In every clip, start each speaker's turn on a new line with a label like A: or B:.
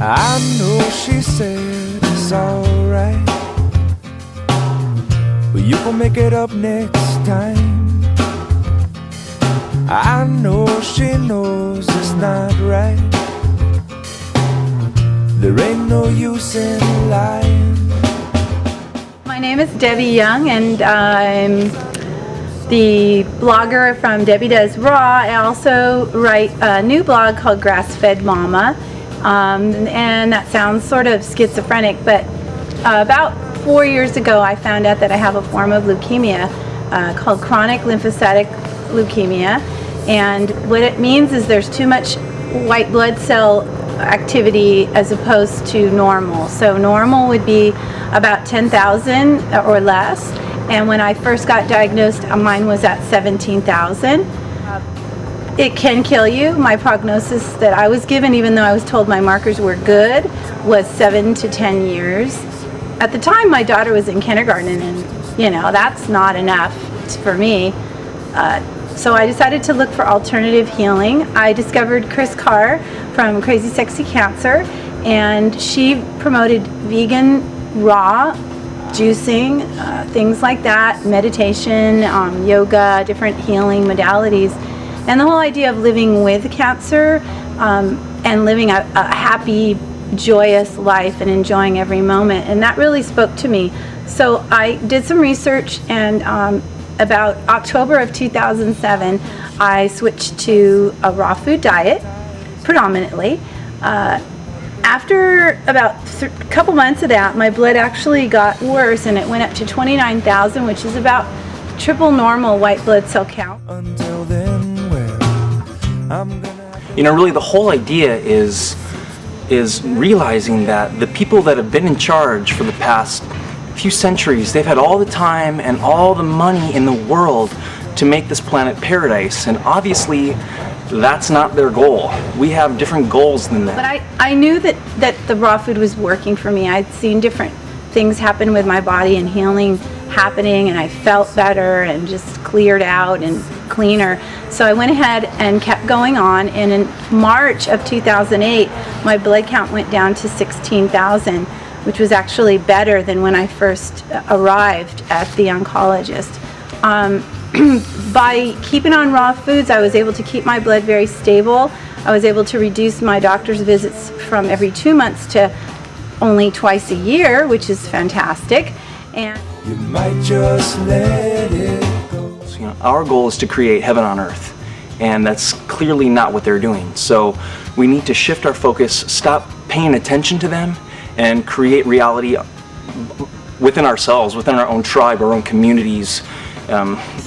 A: I know she said it's alright, but you gon' make it up next time. I know she knows it's not right. There ain't no use in lying.
B: My name is Debbie Young, and I'm the blogger from Debbie Does Raw. I also write a new blog called Grass Fed Mama. And that sounds sort of schizophrenic, but about 4 years ago I found out that I have a form of leukemia called chronic lymphocytic leukemia, and what it means is there's too much white blood cell activity as opposed to normal. So normal would be about 10,000 or less, and when I first got diagnosed mine was at 17,000. It can kill you. My prognosis that I was given, even though I was told my markers were good, was 7 to 10 years. At the time, my daughter was in kindergarten, and you know, that's not enough for me. So I decided to look for alternative healing. I discovered Chris Carr from Crazy Sexy Cancer, and she promoted vegan raw juicing, things like that, meditation, yoga, different healing modalities. And the whole idea of living with cancer and living a happy, joyous life and enjoying every moment. And that really spoke to me. So I did some research, and about October of 2007, I switched to a raw food diet, predominantly. After about a couple months of that, my blood actually got worse, and it went up to 29,000, which is about triple normal white blood cell count.
A: Until then,
C: you know, really the whole idea is realizing that the people that have been in charge for the past few centuries, they've had all the time and all the money in the world to make this planet paradise, and obviously that's not their goal. We have different goals than that.
B: But I knew that the raw food was working for me. I'd seen different things happen with my body and healing happening, and I felt better and just cleared out and cleaner. So I went ahead and kept going on, and in March of 2008 my blood count went down to 16,000, which was actually better than when I first arrived at the oncologist. By keeping on raw foods, I was able to keep my blood very stable. I was able to reduce my doctor's visits from every 2 months to only twice a year, which is fantastic. And
A: you might just let it go.
C: So, you know, our goal is to create heaven on earth, and that's clearly not what they're doing. So we need to shift our focus, stop paying attention to them, and create reality within ourselves, within our own tribe, our own communities.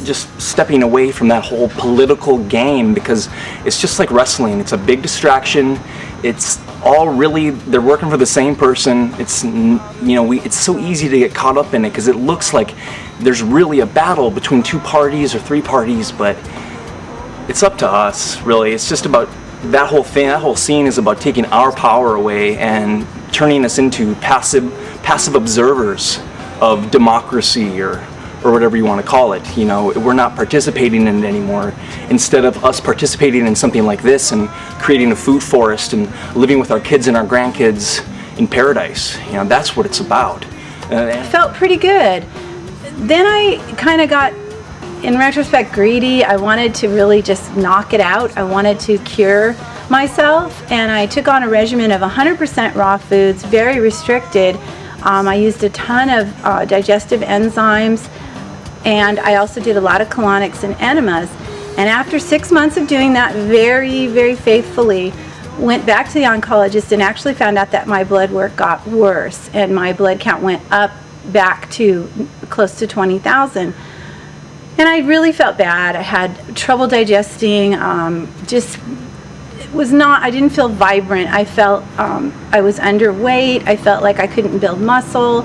C: Just stepping away from that whole political game, because it's just like wrestling. It's a big distraction. It's all really, they're working for the same person. It's, you know, it's so easy to get caught up in it because it looks like there's really a battle between 2 parties or 3 parties, but it's up to us, really. It's just about that whole thing. That whole scene is about taking our power away and turning us into passive observers of democracy or whatever you want to call it. You know, we're not participating in it anymore. Instead of us participating in something like this and creating a food forest and living with our kids and our grandkids in paradise, you know, that's what it's about.
B: I felt pretty good. Then I kind of got, in retrospect, greedy. I wanted to really just knock it out. I wanted to cure myself, and I took on a regimen of 100% raw foods, very restricted. I used a ton of digestive enzymes, and I also did a lot of colonics and enemas. And after 6 months of doing that very, very faithfully, went back to the oncologist and actually found out that my blood work got worse, and my blood count went up back to close to 20,000. And I really felt bad. I had trouble digesting, I didn't feel vibrant. I felt I was underweight. I felt like I couldn't build muscle,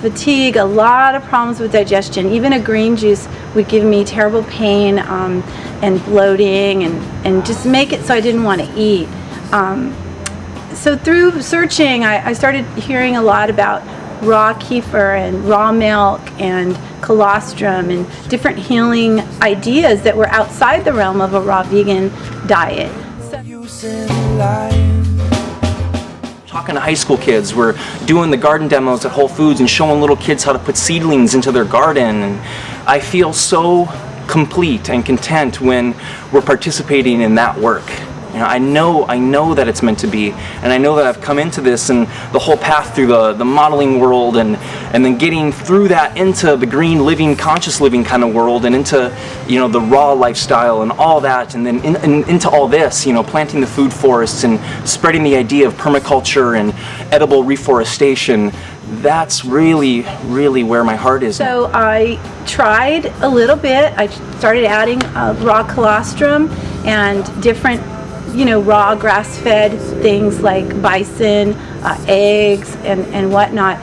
B: fatigue, a lot of problems with digestion. Even a green juice would give me terrible pain and bloating and just make it so I didn't want to eat. So through searching, I started hearing a lot about raw kefir and raw milk and colostrum and different healing ideas that were outside the realm of a raw vegan diet.
C: talking to high school kids. We're doing the garden demos at Whole Foods and showing little kids how to put seedlings into their garden. And I feel so complete and content when we're participating in that work. You know, I know that it's meant to be, and I know that I've come into this and the whole path through the modeling world, and then getting through that into the green living, conscious living kind of world, and into, you know, the raw lifestyle and all that, and then into all this, you know, planting the food forests and spreading the idea of permaculture and edible reforestation. That's really, really where my heart is.
B: So I tried a little bit. I started adding raw colostrum and different, you know, raw grass-fed things like bison, eggs, and whatnot.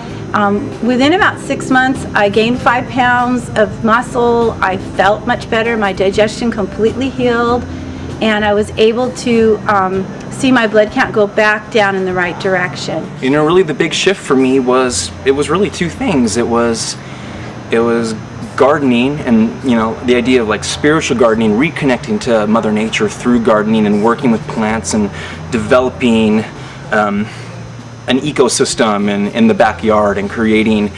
B: Within about 6 months, I gained 5 pounds of muscle. I felt much better. My digestion completely healed, and I was able to see my blood count go back down in the right direction.
C: You know, really the big shift for me was really two things. It was gardening, and, you know, the idea of like spiritual gardening, reconnecting to Mother Nature through gardening and working with plants and developing an ecosystem in the backyard, and creating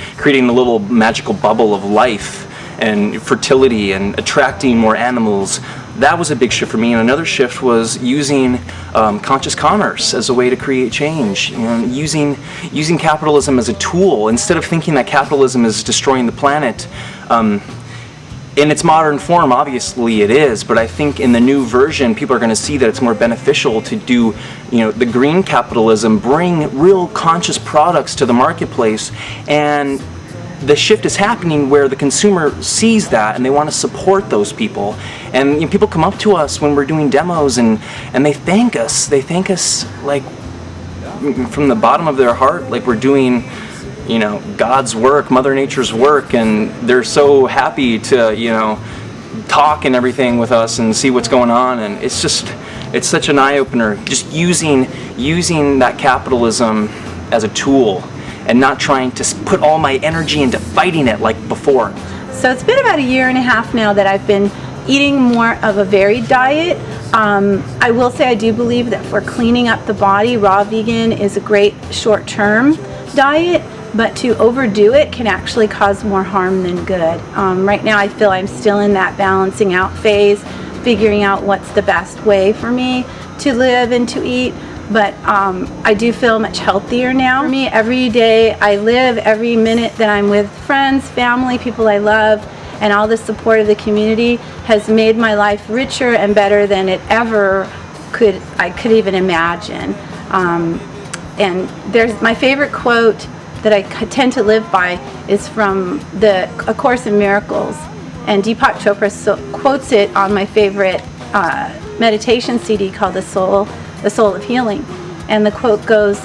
C: a little magical bubble of life and fertility and attracting more animals. That was a big shift for me. And another shift was using conscious commerce as a way to create change. You know, using capitalism as a tool, instead of thinking that capitalism is destroying the planet. In its modern form, obviously it is, but I think in the new version, people are going to see that it's more beneficial to do, you know, the green capitalism, bring real conscious products to the marketplace. And the shift is happening where the consumer sees that and they want to support those people. And, you know, people come up to us when we're doing demos and they thank us. They thank us like from the bottom of their heart, like we're doing, you know, God's work, Mother Nature's work, and they're so happy to, you know, talk and everything with us and see what's going on. And it's such an eye-opener, just using that capitalism as a tool and not trying to put all my energy into fighting it like before.
B: So it's been about 1.5 years now that I've been eating more of a varied diet. I will say I do believe that for cleaning up the body, raw vegan is a great short-term diet, but to overdo it can actually cause more harm than good. Right now I feel I'm still in that balancing out phase, figuring out what's the best way for me to live and to eat. But I do feel much healthier now. For me, every day I live, every minute that I'm with friends, family, people I love, and all the support of the community has made my life richer and better than it ever I could even imagine. And there's my favorite quote that I tend to live by is from A Course in Miracles, and Deepak Chopra quotes it on my favorite meditation CD called The Soul of Healing. And the quote goes,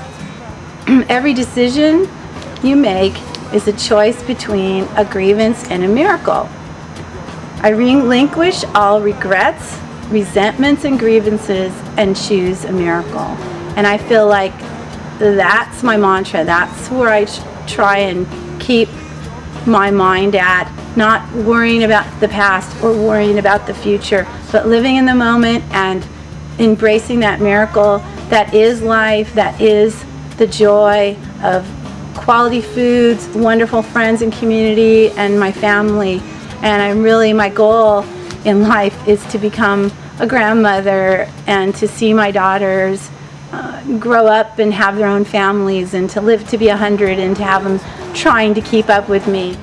B: "Every decision you make is a choice between a grievance and a miracle. I relinquish all regrets, resentments, and grievances and choose a miracle." And I feel like that's my mantra. That's where I try and keep my mind at, not worrying about the past or worrying about the future, but living in the moment and embracing that miracle that is life, that is the joy of quality foods, wonderful friends and community, and my family. And my goal in life is to become a grandmother and to see my daughters grow up and have their own families, and to live to be 100 and to have them trying to keep up with me.